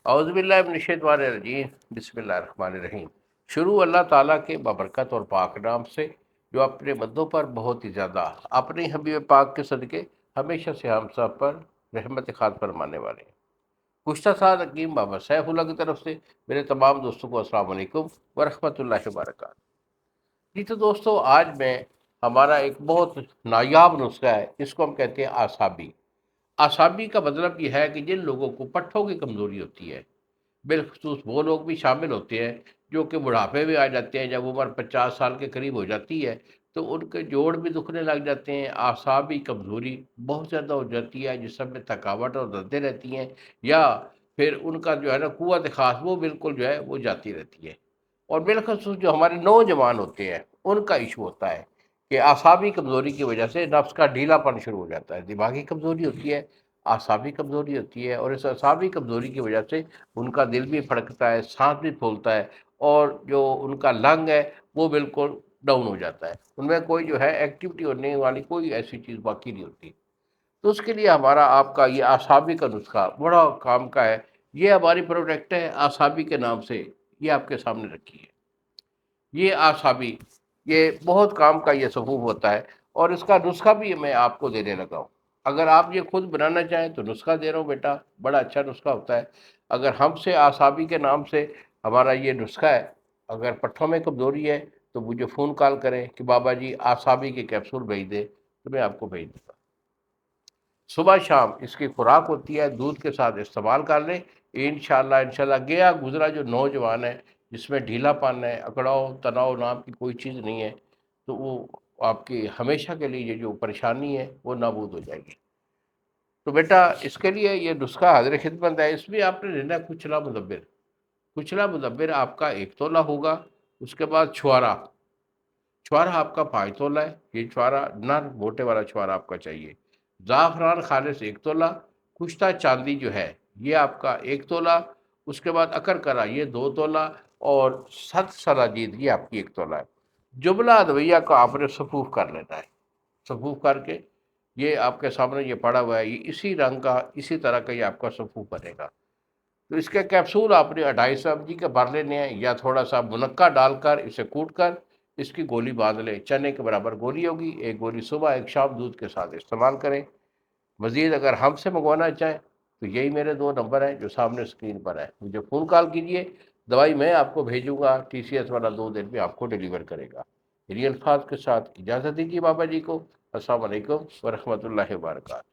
اعوذ باللہ من الشیطان الرجیم، بسم اللہ الرحمن الرحیم۔ شروع اللہ تعالیٰ کے بابرکت اور پاک نام سے، جو اپنے بندوں پر بہت ہی زیادہ اپنی حبیب پاک کے صدقے ہمیشہ سے ہم سب پر رحمت خاص فرمانے والے ہیں۔ گزشتہ سال حکیم بابا سیف اللہ کی طرف سے میرے تمام دوستوں کو السلام علیکم ورحمۃ اللہ وبرکاتہ۔ جی تو دوستو، آج میں ہمارا ایک بہت نایاب نسخہ ہے، اس کو ہم کہتے ہیں آسابی۔ آسابی کا مطلب یہ ہے کہ جن لوگوں کو پٹھوں کی کمزوری ہوتی ہے، بالخصوص وہ لوگ بھی شامل ہوتے ہیں جو کہ بڑھاپے میں آ جاتے ہیں، جب عمر 50 سال کے قریب ہو جاتی ہے تو ان کے جوڑ بھی دکھنے لگ جاتے ہیں، اعصابی کمزوری بہت زیادہ ہو جاتی ہے، جسم میں تھکاوٹ اور دردیں رہتی ہیں، یا پھر ان کا جو ہے نا قوت خاص وہ بالکل جو ہے وہ جاتی رہتی ہے۔ اور بالخصوص جو ہمارے نوجوان ہوتے ہیں ان کا ایشو ہوتا ہے کہ اعصابی کمزوری کی وجہ سے نفس کا ڈھیلا پن شروع ہو جاتا ہے، دماغی کمزوری ہوتی ہے، اعصابی کمزوری ہوتی ہے، اور اس اعصابی کمزوری کی وجہ سے ان کا دل بھی پھڑکتا ہے، سانس بھی پھولتا ہے، اور جو ان کا لنگ ہے وہ بالکل ڈاؤن ہو جاتا ہے، ان میں کوئی جو ہے ایکٹیویٹی ہونے والی کوئی ایسی چیز باقی نہیں ہوتی۔ تو اس کے لیے ہمارا آپ کا یہ اعصابی کا نسخہ بڑا کام کا ہے۔ یہ ہماری پروڈکٹ ہے اعصابی کے نام سے، یہ آپ کے سامنے رکھی ہے۔ یہ اعصابی، یہ بہت کام کا یہ سبوب ہوتا ہے، اور اس کا نسخہ بھی میں آپ کو دینے لگا ہوں۔ اگر آپ یہ خود بنانا چاہیں تو نسخہ دے رہا ہوں بیٹا، بڑا اچھا نسخہ ہوتا ہے۔ اگر ہم سے اعصابی کے نام سے ہمارا یہ نسخہ ہے، اگر پٹھوں میں کمزوری ہے تو مجھے فون کال کریں کہ بابا جی اعصابی کے کیپسول بھیج دیں، تو میں آپ کو بھیج دوں گا۔ صبح شام اس کی خوراک ہوتی ہے، دودھ کے ساتھ استعمال کر لیں، انشاءاللہ گیا گزرا جو نوجوان ہے جس میں ڈھیلا پن ہے، اکڑاؤ تناؤ نام کی کوئی چیز نہیں ہے، تو وہ آپ کی ہمیشہ کے لیے یہ جو پریشانی ہے وہ نابود ہو جائے گی۔ تو بیٹا اس کے لیے یہ نسخہ حاضر خدمت ہے، اس میں آپ نے لینا ہے کچلا مدبر۔ کچلا مدبر آپ کا 1 تولہ ہوگا، اس کے بعد چھوارا، چھوارا آپ کا 5 تولہ ہے، یہ چھوارا نر موٹے والا چھوارا آپ کا چاہیے۔ زعفران خالص 1 تولہ، کشتہ چاندی جو ہے یہ آپ کا 1 تولہ، اس کے بعد اکر کرا یہ 2 تولہ، اور ست سلاجید یہ آپ کی 1 تولہ ہے۔ جملہ ادویہ کا آپ نے صفوف کر لینا ہے، صفوف کر کے یہ آپ کے سامنے یہ پڑا ہوا ہے، یہ اسی رنگ کا اسی طرح کا یہ آپ کا صفوف بنے گا۔ تو اس کے کیپسول آپ نے 250 mg کے بھر لینے ہیں، یا تھوڑا سا منقع ڈال کر اسے کوٹ کر اس کی گولی باندھ لیں، چنے کے برابر گولی ہوگی، ایک گولی صبح ایک شام دودھ کے ساتھ استعمال کریں۔ مزید اگر ہم سے منگوانا چاہیں تو یہی میرے 2 نمبر ہیں جو سامنے اسکرین پر ہے، مجھے فون کال کیجئے، دوائی میں آپ کو بھیجوں گا، ٹی سی ایس والا 2 دن میں آپ کو ڈیلیور کرے گا۔ میری الفاظ کے ساتھ اجازت دیجیے بابا جی کو۔ السلام علیکم ورحمۃ اللہ وبرکاتہ۔